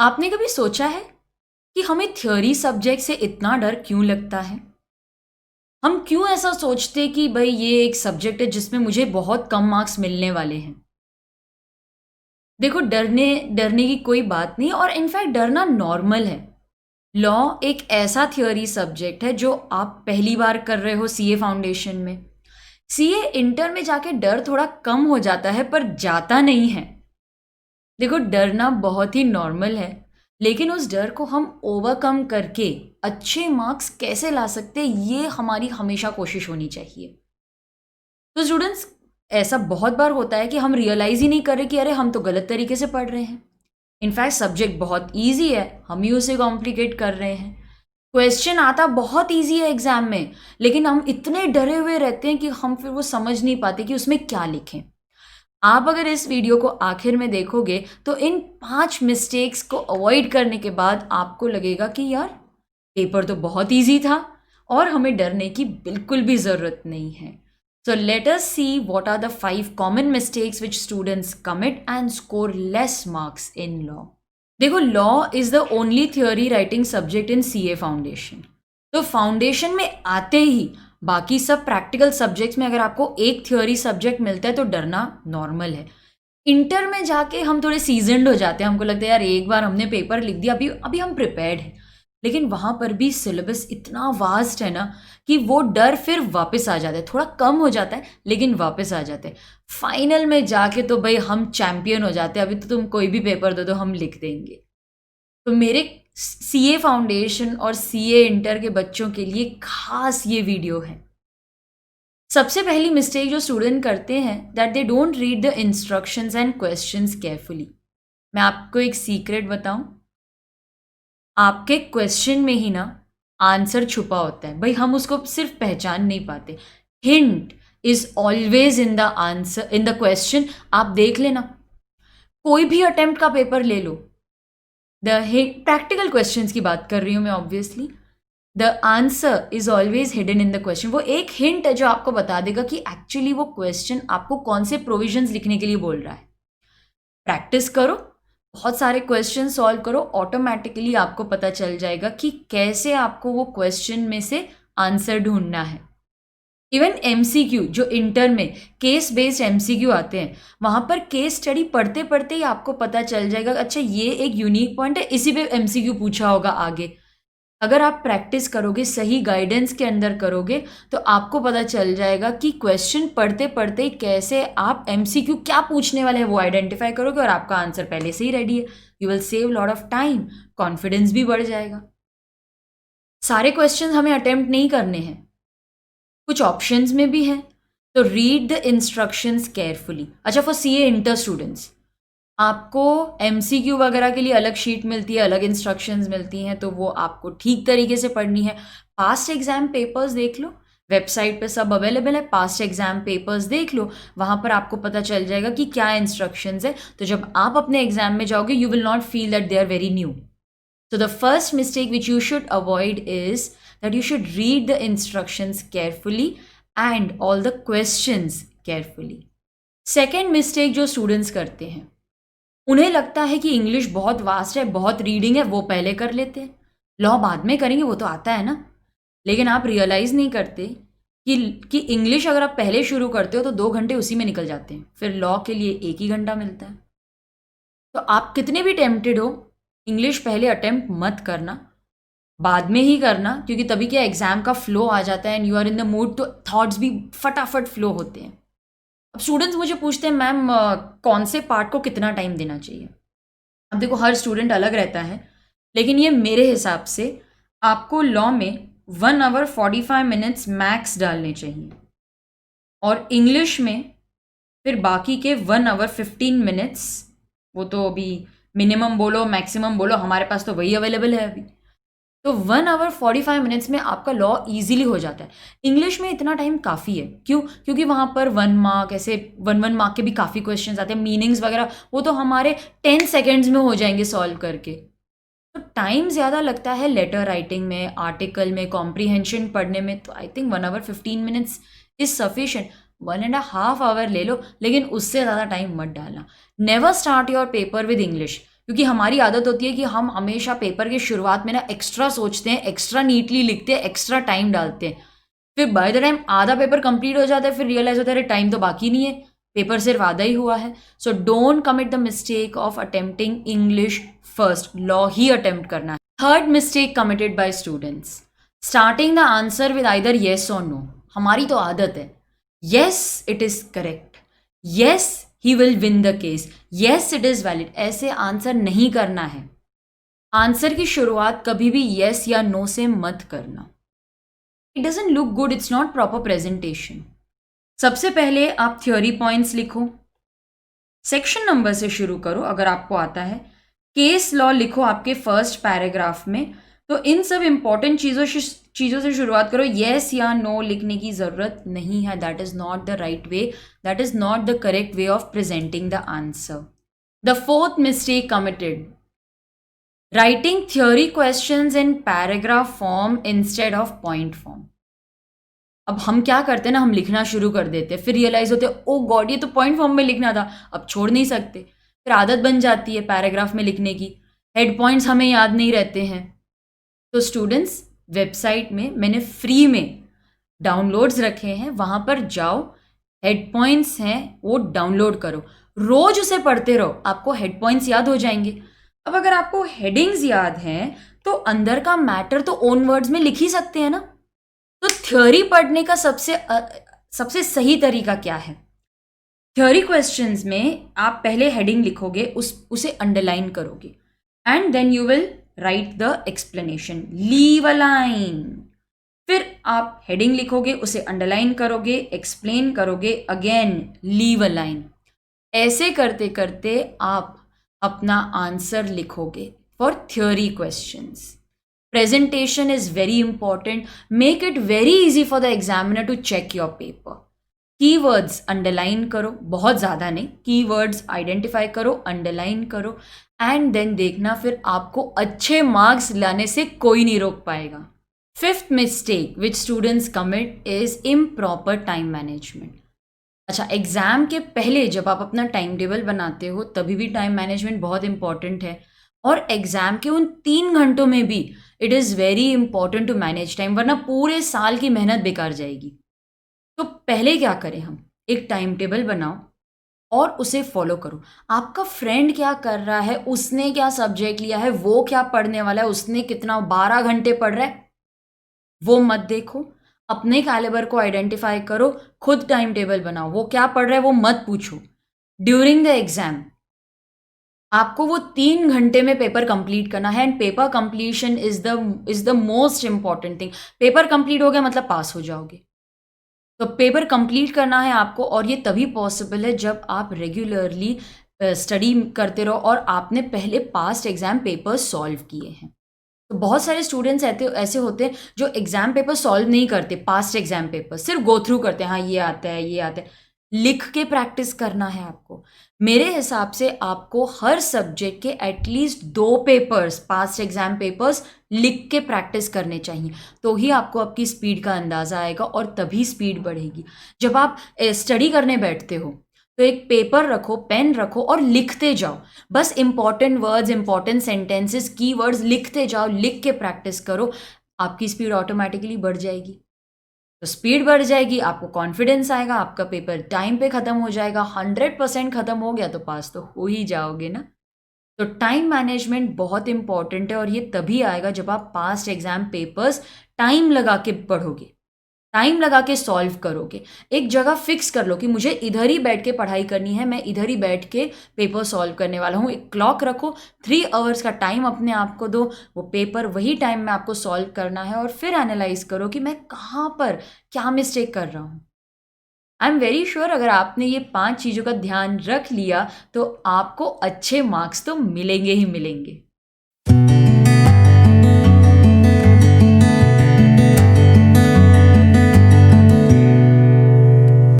आपने कभी सोचा है कि हमें थ्योरी सब्जेक्ट से इतना डर क्यों लगता है? हम क्यों ऐसा सोचते कि भाई ये एक सब्जेक्ट है जिसमें मुझे बहुत कम मार्क्स मिलने वाले हैं? देखो, डरने डरने की कोई बात नहीं और इनफैक्ट डरना नॉर्मल है। लॉ एक ऐसा थ्योरी सब्जेक्ट है जो आप पहली बार कर रहे हो सीए फाउंडेशन में। सीए इंटर में जाके डर थोड़ा कम हो जाता है पर जाता नहीं है। देखो, डरना बहुत ही नॉर्मल है, लेकिन उस डर को हम ओवरकम करके अच्छे मार्क्स कैसे ला सकते हैं, ये हमारी हमेशा कोशिश होनी चाहिए। तो स्टूडेंट्स, ऐसा बहुत बार होता है कि हम रियलाइज ही नहीं कर रहे कि अरे हम तो गलत तरीके से पढ़ रहे हैं। इनफैक्ट सब्जेक्ट बहुत ईजी है, हम ही उसे कॉम्प्लिकेट कर रहे हैं। क्वेश्चन आता बहुत ईजी है एग्जाम में, लेकिन हम इतने डरे हुए रहते हैं कि हम फिर वो समझ नहीं पाते कि उसमें क्या लिखें। आप अगर इस वीडियो को आखिर में देखोगे तो इन 5 मिस्टेक्स को अवॉइड करने के बाद आपको लगेगा कि यार, पेपर तो बहुत इजी था और हमें डरने की बिल्कुल भी ज़रूरत नहीं है। So let us see what are the 5 common mistakes which students commit and score less marks in law. देखो, law is the only theory writing subject in CA foundation. तो फाउंडेशन में आते ही बाकी सब प्रैक्टिकल सब्जेक्ट्स में अगर आपको एक थ्योरी सब्जेक्ट मिलता है तो डरना नॉर्मल है। इंटर में जाके हम थोड़े सीजनड हो जाते हैं, हमको लगता है यार एक बार हमने पेपर लिख दिया, अभी अभी हम प्रिपेयर्ड हैं। लेकिन वहाँ पर भी सिलेबस इतना वास्ट है ना कि वो डर फिर वापस आ जाता है, थोड़ा कम हो जाता है लेकिन वापस आ जाते हैं। फाइनल में जाके तो भाई हम चैंपियन हो जाते हैं, अभी तो तुम कोई भी पेपर दो तो हम लिख देंगे। तो मेरे सीए फाउंडेशन और सीए इंटर के बच्चों के लिए खास ये वीडियो है। सबसे पहली मिस्टेक जो स्टूडेंट करते हैं that they don't read the instructions and questions carefully. मैं आपको एक सीक्रेट बताऊं, आपके क्वेश्चन में ही ना आंसर छुपा होता है। भाई हम उसको सिर्फ पहचान नहीं पाते। Hint is always in the answer, in the question. आप देख लेना, कोई भी अटेम्प्ट का पेपर ले लो, द प्रैक्टिकल क्वेश्चंस की बात कर रही हूं मैं obviously, the answer is always hidden in the question. वो एक हिंट है जो आपको बता देगा कि एक्चुअली वो क्वेश्चन आपको कौन से प्रोविजंस लिखने के लिए बोल रहा है। प्रैक्टिस करो, बहुत सारे क्वेश्चन सॉल्व करो, ऑटोमेटिकली आपको पता चल जाएगा कि कैसे आपको वो क्वेश्चन में से आंसर ढूंढना है। इवन एमसीक्यू जो इंटर में केस बेस्ड एमसीक्यू आते हैं, वहां पर केस स्टडी पढ़ते पढ़ते ही आपको पता चल जाएगा अच्छा ये एक यूनिक पॉइंट है, इसी पे एमसीक्यू पूछा होगा आगे। अगर आप प्रैक्टिस करोगे, सही गाइडेंस के अंदर करोगे, तो आपको पता चल जाएगा कि क्वेश्चन पढ़ते पढ़ते कैसे आप एमसीक्यू क्या पूछने वाले हैं वो आइडेंटिफाई करोगे और आपका आंसर पहले से ही रेडी है। You will save lot of time, confidence भी बढ़ जाएगा। सारे क्वेश्चन हमें अटेम्प्ट नहीं करने हैं, कुछ ऑप्शंस में भी हैं, तो रीड द इंस्ट्रक्शंस केयरफुली। अच्छा, फॉर सीए इंटर स्टूडेंट्स आपको एमसीक्यू वगैरह के लिए अलग शीट मिलती है, अलग इंस्ट्रक्शंस मिलती हैं, तो वो आपको ठीक तरीके से पढ़नी है। पास्ट एग्जाम पेपर्स देख लो, वेबसाइट पे सब अवेलेबल है, पास्ट एग्जाम पेपर्स देख लो, वहाँ पर आपको पता चल जाएगा कि क्या इंस्ट्रक्शंस है। तो जब आप अपने एग्जाम में जाओगे you will not feel that they are very new. So the first mistake which you should avoid is that you should read the instructions carefully and all the questions carefully. Second mistake जो students करते हैं, उन्हें लगता है कि English बहुत vast है, बहुत रीडिंग है, वो पहले कर लेते हैं, लॉ बाद में करेंगे, वो तो आता है ना। लेकिन आप रियलाइज़ नहीं करते कि इंग्लिश अगर आप पहले शुरू करते हो तो 2 घंटे उसी में निकल जाते हैं, फिर लॉ के लिए 1 ही घंटा मिलता है। तो आप कितने भी टेम्प्टेड हो, इंग्लिश पहले अटेम्प्ट मत करना, बाद में ही करना, क्योंकि तभी क्या एग्जाम का फ्लो आ जाता है and you are in the mood, तो थॉट्स भी फटाफट फ्लो होते हैं। अब स्टूडेंट्स मुझे पूछते हैं मैम कौन से पार्ट को कितना टाइम देना चाहिए। अब देखो, हर स्टूडेंट अलग रहता है, लेकिन ये मेरे हिसाब से आपको लॉ में 1 आवर 45 मिनट्स मैक्स डालने चाहिए और इंग्लिश में फिर बाकी के 1 आवर 15 मिनट्स, वो तो अभी मिनिमम बोलो मैक्सिमम बोलो, हमारे पास तो वही अवेलेबल है अभी। तो 1 आवर 45 मिनट्स में आपका लॉ ईजिली हो जाता है। इंग्लिश में इतना टाइम काफ़ी है, क्यों? क्योंकि वहाँ पर 1 मार्क, ऐसे 1 मार्क के भी काफ़ी क्वेश्चंस आते हैं, मीनिंग्स वगैरह वो तो हमारे 10 सेकेंड्स में हो जाएंगे सॉल्व करके। तो टाइम ज़्यादा लगता है लेटर राइटिंग में, आर्टिकल में, कॉम्प्रीहेंशन पढ़ने में, तो I think 1 hour 15 minutes is sufficient. 1.5 hour ले लो, लेकिन उससे ज़्यादा टाइम मत डालना। Never start your paper with English, क्योंकि हमारी आदत होती है कि हम हमेशा पेपर के शुरुआत में ना एक्स्ट्रा सोचते हैं, एक्स्ट्रा नीटली लिखते हैं, एक्स्ट्रा टाइम डालते हैं। फिर बाय द टाइम आधा पेपर कंप्लीट हो जाता है, फिर रियलाइज होता है अरे टाइम तो बाकी नहीं है, पेपर सिर्फ आधा ही हुआ है। So don't commit the mistake of attempting English first, law he attempt करना है। Third mistake committed by students, starting the answer with either yes और नो। हमारी तो आदत है, yes it is correct, yes he will win the case, yes it is valid, ऐसे answer नहीं करना है। आंसर की शुरुआत कभी भी येस या नो से मत करना। It doesn't look good, it's not proper presentation. सबसे पहले आप थ्योरी पॉइंट्स लिखो, सेक्शन नंबर से शुरू करो अगर आपको आता है। केस लॉ लिखो आपके फर्स्ट पैराग्राफ में। तो इन सब इंपॉर्टेंट चीज़ों से शुरुआत करो। येस या नो लिखने की ज़रूरत नहीं है, that is not the right way, that is not the correct way of presenting the answer. The fourth mistake committed, writing theory questions in paragraph form instead of point form. अब हम क्या करते हैं ना, हम लिखना शुरू कर देते हैं, फिर रियलाइज होते हैं ओ गॉड ये तो पॉइंट फॉर्म में लिखना था, अब छोड़ नहीं सकते। फिर आदत बन जाती है पैराग्राफ में लिखने की, हेड पॉइंट्स हमें याद नहीं रहते हैं। तो स्टूडेंट्स, वेबसाइट में मैंने फ्री में डाउनलोड्स रखे हैं, वहाँ पर जाओ, हेड पॉइंट्स हैं वो डाउनलोड करो, रोज उसे पढ़ते रहो, आपको हेड पॉइंट्स याद हो जाएंगे। अब अगर आपको हेडिंग्स याद हैं तो अंदर का मैटर तो ओन वर्ड्स में लिख ही सकते हैं ना। तो थ्योरी पढ़ने का सबसे सही तरीका क्या है? थ्योरी क्वेश्चंस में आप पहले हेडिंग लिखोगे, उसे अंडरलाइन करोगे, and then you will write the explanation, leave a line. फिर आप हेडिंग लिखोगे, उसे अंडरलाइन करोगे, एक्सप्लेन करोगे, अगेन लीव अ लाइन। ऐसे करते करते आप अपना आंसर लिखोगे for theory questions. Presentation is very important. Make it very easy for the examiner to check your paper. Keywords underline करो, बहुत ज़्यादा नहीं, keywords identify करो, underline करो, and then देखना फिर आपको अच्छे marks लाने से कोई नहीं रोक पाएगा। Fifth mistake which students commit is improper time management. अच्छा, एग्ज़ाम के पहले जब आप अपना टाइम टेबल बनाते हो तभी भी टाइम मैनेजमेंट बहुत इंपॉर्टेंट है, और एग्ज़ाम के उन 3 घंटों में भी it is very important to manage time, वरना पूरे साल की मेहनत बेकार जाएगी। तो पहले क्या करें हम, एक टाइम टेबल बनाओ और उसे फॉलो करो। आपका फ्रेंड क्या कर रहा है, उसने क्या सब्जेक्ट लिया है, वो क्या पढ़ने वाला है, उसने कितना 12 घंटे पढ़ रहा है, वो मत देखो। अपने कैलिबर को आइडेंटिफाई करो, खुद टाइम टेबल बनाओ। वो क्या पढ़ रहा है वो मत पूछो। ड्यूरिंग द एग्जाम आपको वो 3 घंटे में पेपर कंप्लीट करना है, and paper completion is the most important thing. Paper complete हो गया मतलब पास हो जाओगे। तो पेपर कंप्लीट करना है आपको, और ये तभी पॉसिबल है जब आप रेगुलरली स्टडी करते रहो और आपने पहले पास्ट एग्जाम पेपर सॉल्व किए हैं। तो बहुत सारे स्टूडेंट्स ऐसे होते हैं जो एग्जाम पेपर सॉल्व नहीं करते, पास्ट एग्जाम पेपर सिर्फ गो थ्रू करते हैं, हाँ ये आता है ये आता है। लिख के प्रैक्टिस करना है आपको। मेरे हिसाब से आपको हर सब्जेक्ट के at least 2 papers, past exam papers लिख के प्रैक्टिस करने चाहिए, तो ही आपको आपकी स्पीड का अंदाज़ा आएगा और तभी स्पीड बढ़ेगी। जब आप स्टडी करने बैठते हो तो एक पेपर रखो, पेन रखो और लिखते जाओ, बस important words, important sentences, keywords लिखते जाओ, लिख के प्रैक्टिस करो, आपकी स्पीड ऑटोमेटिकली बढ़ जाएगी। तो स्पीड बढ़ जाएगी, आपको कॉन्फिडेंस आएगा, आपका पेपर टाइम पे ख़त्म हो जाएगा। 100% ख़त्म हो गया तो पास तो हो ही जाओगे ना। तो टाइम मैनेजमेंट बहुत इंपॉर्टेंट है, और ये तभी आएगा जब आप पास्ट एग्जाम पेपर्स टाइम लगा के पढ़ोगे, टाइम लगा के सॉल्व करोगे। एक जगह फिक्स कर लो कि मुझे इधर ही बैठ के पढ़ाई करनी है, मैं इधर ही बैठ के पेपर सॉल्व करने वाला हूँ। एक क्लॉक रखो, 3 आवर्स का टाइम अपने आप को दो, वो पेपर वही टाइम में आपको सॉल्व करना है, और फिर एनालाइज करो कि मैं कहाँ पर क्या मिस्टेक कर रहा हूँ। आई एम वेरी श्योर अगर आपने ये 5 चीज़ों का ध्यान रख लिया तो आपको अच्छे मार्क्स तो मिलेंगे ही मिलेंगे।